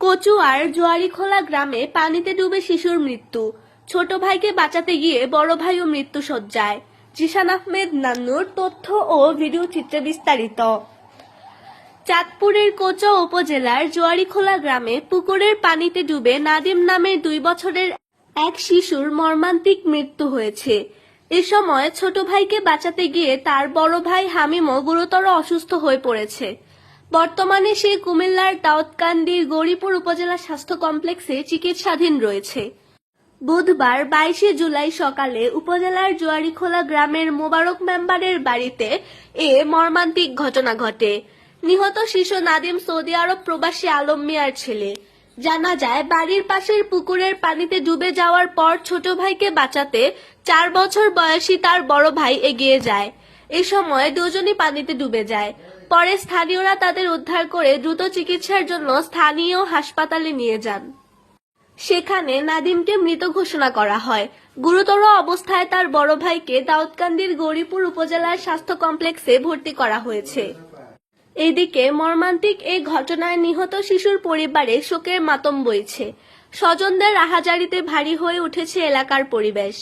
কচুয়ার জোয়ারিখোলা গ্রামে পানিতে ডুবে শিশুর মৃত্যু। ছোট ভাইকে বাঁচাতে গিয়ে বড় ভাইও মৃত্যুশয্যায়। জিশান আহমেদ নান্নুর তথ্য ও ভিডিও চিত্রে বিস্তারিত। চাঁদপুরের কোচা উপজেলার জোয়ারিখোলা গ্রামে পুকুরের পানিতে ডুবে নাদিম নামের 2 বছরের এক শিশুর মর্মান্তিক মৃত্যু হয়েছে। এ সময় ছোট ভাইকে বাঁচাতে গিয়ে তার বড় ভাই হামিমও গুরুতর অসুস্থ হয়ে পড়েছে। বর্তমানে সে কুমিল্লার দাউদকান্দির গৌরীপুর উপজেলা স্বাস্থ্য কমপ্লেক্সে চিকিৎসাধীন রয়েছে। বুধবার 22 জুলাই সকালে উপজেলার জোয়ারিখোলা গ্রামের মোবারক মেম্বারের বাড়িতে এ মর্মান্তিক ঘটনা ঘটে। নিহত শিশু নাদিম সৌদি আরব প্রবাসী আলম মিয়ার ছেলে। জানা যায়, বাড়ির পাশের পুকুরের পানিতে ডুবে যাওয়ার পর ছোট ভাইকে বাঁচাতে 4 বছর বয়সী তার বড় ভাই এগিয়ে যায়। এ সময় দুজনই পানিতে ডুবে যায়। পরে স্থানীয়রা তাদের উদ্ধার করে দ্রুত চিকিৎসার জন্য স্থানীয় হাসপাতালে নিয়ে যান। সেখানে নাদিমকে মৃত ঘোষণা করা হয়। গুরুতর অবস্থায় তার বড় ভাইকে দাউদকান্দির গৌরীপুর উপজেলার স্বাস্থ্য কমপ্লেক্সে ভর্তি করা হয়েছে। এদিকে মর্মান্তিক এই ঘটনায় নিহত শিশুর পরিবারে শোকের মাতম বইছে। স্বজনদের আহাজারিতে ভারী হয়ে উঠেছে এলাকার পরিবেশ।